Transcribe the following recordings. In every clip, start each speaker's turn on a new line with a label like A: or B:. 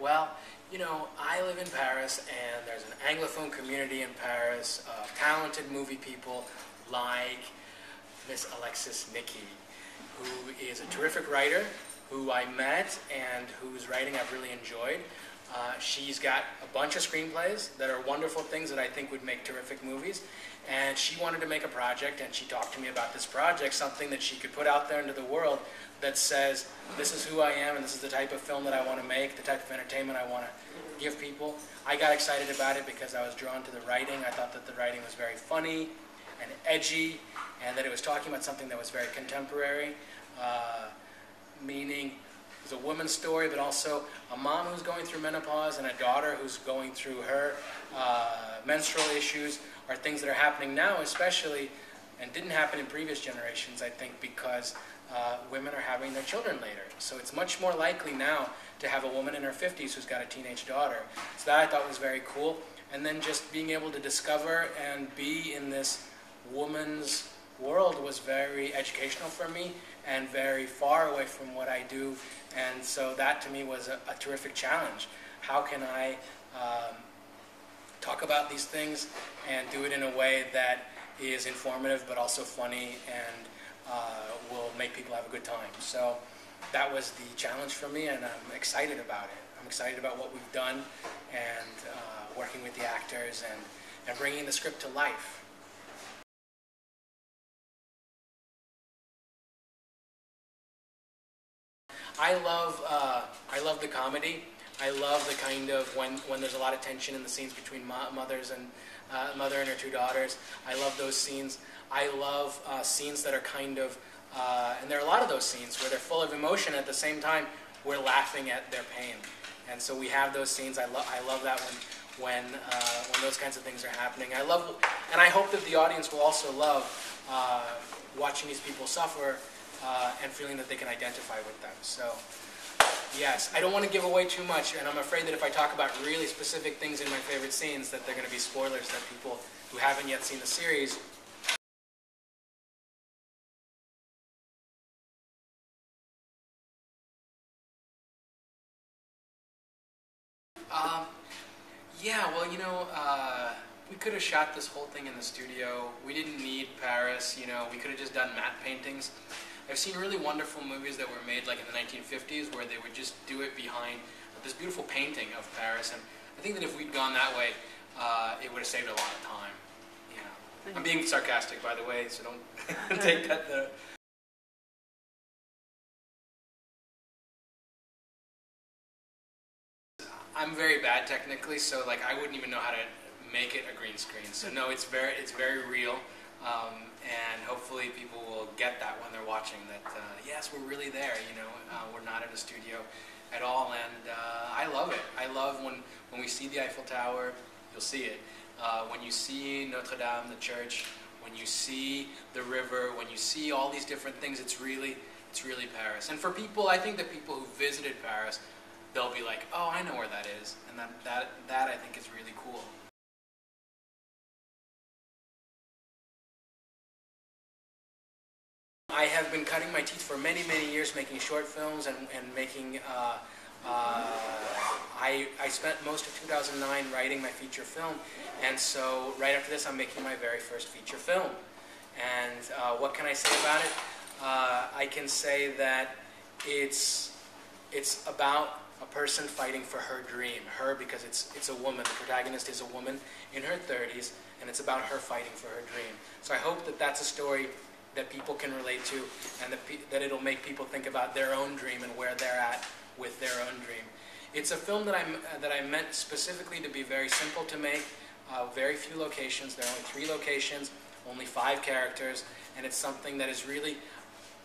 A: Well, you know, I live in Paris, and there's an Anglophone community in Paris of talented movie people like Miss Alexis Nicky, who is a terrific writer, who I met and whose writing I've really enjoyed. She's got a bunch of screenplays that are wonderful things that I think would make terrific movies, and she wanted to make a project, and she talked to me about this project, something that she could put out there into the world that says, this is who I am, and this is the type of film that I want to make, the type of entertainment I want to give people. I got excited about it because I was drawn to the writing. I thought that the writing was very funny and edgy, and that it was talking about something that was very contemporary, meaning it's a woman's story, but also a mom who's going through menopause and a daughter who's going through her menstrual issues are things that are happening now, especially, and didn't happen in previous generations, I think, because women are having their children later. So it's much more likely now to have a woman in her 50s who's got a teenage daughter. So that I thought was very cool. And then just being able to discover and be in this woman's world was very educational for me and very far away from what I do. And so that to me was a terrific challenge. How can I talk about these things and do it in a way that is informative but also funny and will make people have a good time. So that was the challenge for me, and I'm excited about it. I'm excited about what we've done and working with the actors and bringing the script to life. I love the comedy. I love the kind of when there's a lot of tension in the scenes between mothers and mother and her two daughters. I love those scenes. I love scenes that are kind of, and there are a lot of those scenes where they're full of emotion. At the same time, we're laughing at their pain, and so we have those scenes. I love that when those kinds of things are happening. I love, and I hope that the audience will also love watching these people suffer and feeling that they can identify with them. So. Yes, I don't want to give away too much, and I'm afraid that if I talk about really specific things in my favorite scenes, that they're going to be spoilers that people who haven't yet seen the series. Yeah, well, you know, we could have shot this whole thing in the studio. We didn't need Paris, you know, we could have just done matte paintings. I've seen really wonderful movies that were made like in the 1950s where they would just do it behind this beautiful painting of Paris, and I think that if we'd gone that way, it would have saved a lot of time. Yeah. I'm being sarcastic, by the way, so don't take that there. I'm very bad technically, so like I wouldn't even know how to make it a green screen. So no, it's very real. And hopefully people will get that when they're watching that, yes, we're really there, you know, we're not in a studio at all, and I love it. I love when we see the Eiffel Tower, you'll see it. When you see Notre Dame, the church, when you see the river, when you see all these different things, it's really Paris. And for people, I think that people who visited Paris, they'll be like, oh, I know where that is, and that I think is really cool. I have been cutting my teeth for many, many years making short films and making, I spent most of 2009 writing my feature film, and so right after this I'm making my very first feature film. And what can I say about it? I can say that it's about a person fighting for her dream. Her, because it's a woman. The protagonist is a woman in her 30s, and it's about her fighting for her dream. So I hope that that's a story that people can relate to, and that it'll make people think about their own dream and where they're at with their own dream. It's a film that I meant specifically to be very simple to make, very few locations. There are only 3 locations, only 5 characters, and it's something that is really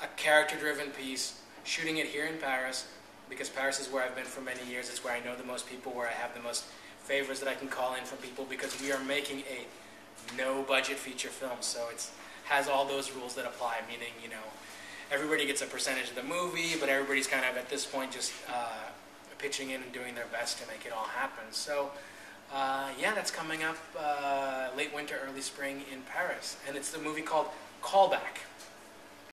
A: a character-driven piece, shooting it here in Paris, because Paris is where I've been for many years. It's where I know the most people, where I have the most favors that I can call in from people, because we are making a no-budget feature film, so it has all those rules that apply, meaning, you know, everybody gets a percentage of the movie, but everybody's kind of, at this point, just pitching in and doing their best to make it all happen. So, yeah, that's coming up late winter, early spring in Paris, and it's the movie called Callback.